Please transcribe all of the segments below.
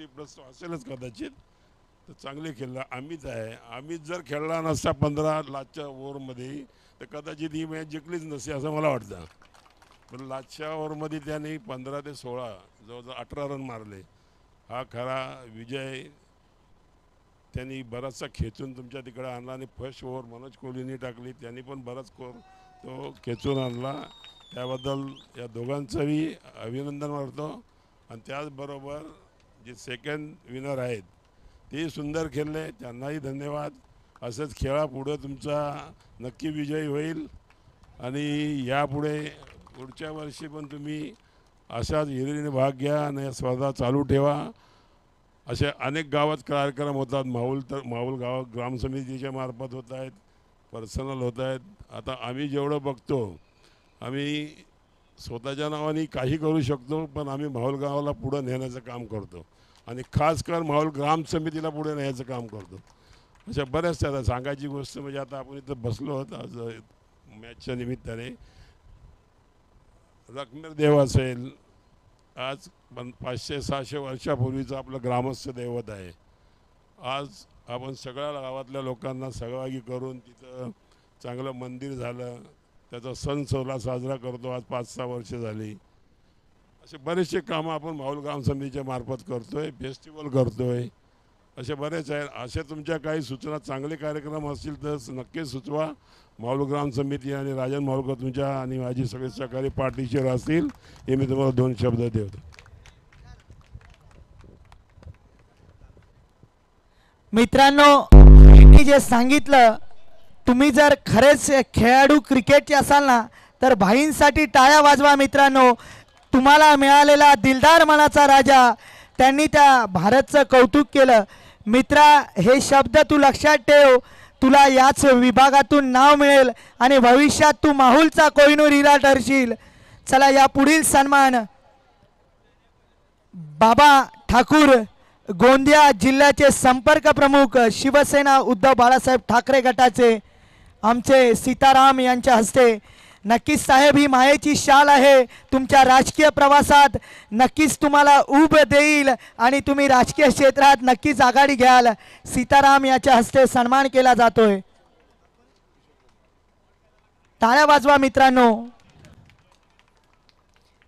50+ असेलच कदाचित, तर चांगले खेळला. अमित आहे, अमित जर खेळला नसता 15 लास्टच्या ओव्हरमध्ये तर कदाचित ही मॅच जिंकलीच नसती असं मला वाटतं. पण लास्टच्या ओव्हरमध्ये त्याने 15 ते 16 जवळजवळ 18 रन मारले. हा खरा विजय त्यांनी बराचसा खेचून तुमच्या तिकडे आणला. आणि फर्स्ट ओव्हर मनोज कोहलीने टाकली, त्यांनी पण बराच स्कोर तो खेचून आणला. त्याबद्दल या दोघांचंही अभिनंदन करतो. आणि त्याचबरोबर जे सेकंड विनर आहेत ते सुंदर खेळले, त्यांनाही धन्यवाद. असंच खेळा, पुढं तुमचा नक्की विजय होईल. आणि यापुढे पुढच्या वर्षी पण तुम्ही अशाच हिरिरीने भाग घ्या आणि स्पर्धा चालू ठेवा. असे अनेक गावात कार्यक्रम होतात. माहुल गाव ग्रामसमितीच्या मार्फत होत आहेत, पर्सनल होत आहेत. आता आम्ही जेवढं बघतो, आम्ही स्वतःच्या नावाने काही करू शकतो, पण आम्ही माहुल गावाला पुढं नेण्याचं काम करतो. आणि खास कर माहुल ग्रामसमितीला पुढे नेण्याचं काम करतो. अशा बऱ्याच त्याला सांगायची गोष्ट म्हणजे आता आपण इथं बसलो आहोत आज मॅचच्या निमित्ताने. रखमेर देव असेल, आज 500-600 वर्षापूर्वीचं आपलं ग्रामस्थ दैवत आहे. आज आपण सगळ्या गावातल्या लोकांना सहभागी करून तिथं चांगलं मंदिर झालं, त्याचा सण सोहळा साजरा करतो. आज 5-6 वर्ष झाली. असे बरेचसे कामं आपण माहुल ग्राम समितीच्या मार्फत करतोय, फेस्टिवल करतोय. असे बरेच आहेत. असे तुमच्या काही सूचना चांगले कार्यक्रम असतील तर नक्की सुचवा. माहुल ग्राम समिती आणि राजन माहुलकर तुमच्या आणि माझी सगळे सहकारी पार्टीचे असतील. हे मी तुम्हाला 2 शब्द देतो. मित्रांनो, मी जे सांगितलं, तुम्ही जर खरेच खेळाडू क्रिकेटचे असाल ना तर भाईंसाठी टाळ्या वाजवा. मित्रांनो, तुम्हाला मिळालेला दिलदार मनाचा राजा, त्यांनी त्या भारतचं कौतुक केलं. मित्रा, हे शब्द तू लक्षात ठेव. तुला याच विभागातून नाव मिळेल आणि भविष्यात तू माहुलचा कोहिनूर हिरा ठरशील. चला, या पुढील सन्मान बाबा ठाकूर, गोंदिया जिल्ह्याचे संपर्क प्रमुख, शिवसेना उद्धव बाळासाहेब ठाकरे गटाचे आमचे सीताराम यांच्या हस्ते. नक्कीच साहेब, ही मायेची शाल आहे. तुमच्या राजकीय प्रवासात नक्कीच तुम्हाला उब देईल आणि तुम्ही राजकीय क्षेत्रात नक्कीच आघाडी घ्याल. सीताराम याच्या हस्ते सन्मान केला जातोय. टाळ्या वाजवा मित्रांनो.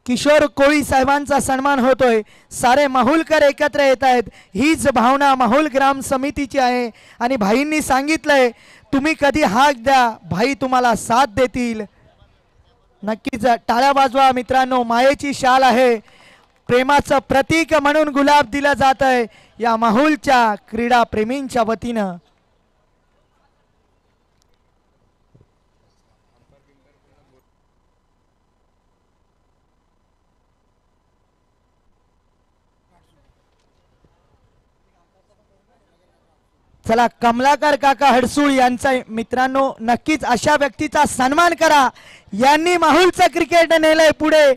किशोर कोळी साहेबांचा सन्मान होतोय. सारे माहुलकर एकत्र येत आहेत. हीच भावना माहुल ग्राम समितीची आहे. आणि भाईंनी सांगितलंय, तुम्ही कधी हाक द्या, भाई तुम्हाला साथ देतील. नक्कीच टाळ्या वाजवा मित्रांनो. मायेची शाल आहे, प्रेमाचं प्रतीक म्हणून गुलाब दिलं जात आहे या माहुलच्या क्रीडा प्रेमींच्या वतीनं. चला, कमलाकर काका हडसूळ यांचा मित्रांनो नक्कीच अशा व्यक्तीचा सन्मान करा. यांनी माहुलचं क्रिकेट नेलंय पुढे.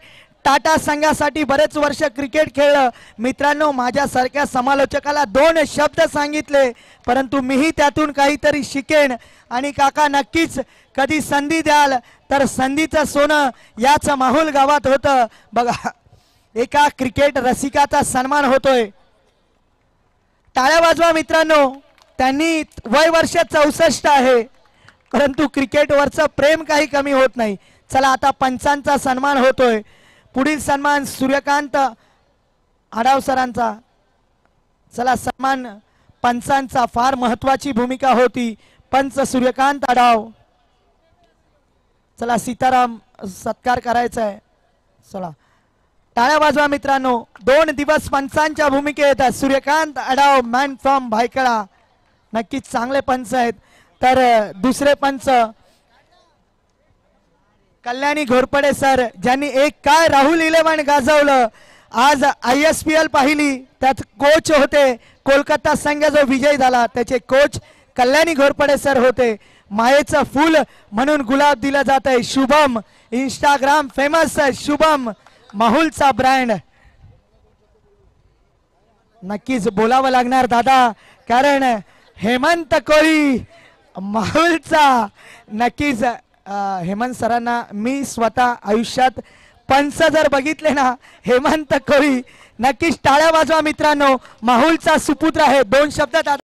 टाटा संघासाठी बरेच वर्ष क्रिकेट खेळलं. मित्रांनो, माझ्यासारख्या समालोचकाला 2 शब्द सांगितले, परंतु मीही त्यातून काहीतरी शिकेन. आणि काका, नक्कीच कधी संधी द्याल तर संधीचं सोनं याच माहुल गावात होतं. बघा, एका क्रिकेट रसिकाचा सन्मान होतोय. टाळ्या वाजवा मित्रांनो. त्यांनी वय वर्ष 64 आहे, परंतु क्रिकेटवरचं प्रेम काही कमी होत नाही. चला, आता पंचांचा सन्मान होतोय. पुढील सन्मान सूर्यकांत आढाव सरांचा. चला, सन्मान पंचांचा फार महत्वाची भूमिका होती. पंच सूर्यकांत आढाव. चला, सीताराम सत्कार करायचा आहे. चला, टाळ्या वाजवा मित्रांनो. 2 दिवस पंचांच्या भूमिकेत सूर्यकांत आढाव, मॅन फ्रॉम भायखळा. नक्कीच चांगले पंच आहेत. तर दुसरे पंच कल्याणी घोरपडे सर, ज्यांनी एक काय राहुल 11 गाजवलं. आज ISPL पाहिली, त्यात कोच होते. कोलकाता संघ जो विजय झाला त्याचे कोच कल्याणी घोरपडे सर होते. मायेचं फूल म्हणून गुलाब दिलं जात आहे. शुभम, इंस्टाग्राम फेमस शुभम, माहुलचा ब्रँड. नक्कीच बोलावं लागणार दादा, कारण हेमंत कोळी माहुलचा. नक्कीच हेमंत सरांना मी स्वतः आयुष्यात पंच जर बघितले ना हेमंत कोळी नक्कीच टाळ्या वाजवा मित्रांनो. माहुलचा सुपुत्र आहे. 2 शब्दात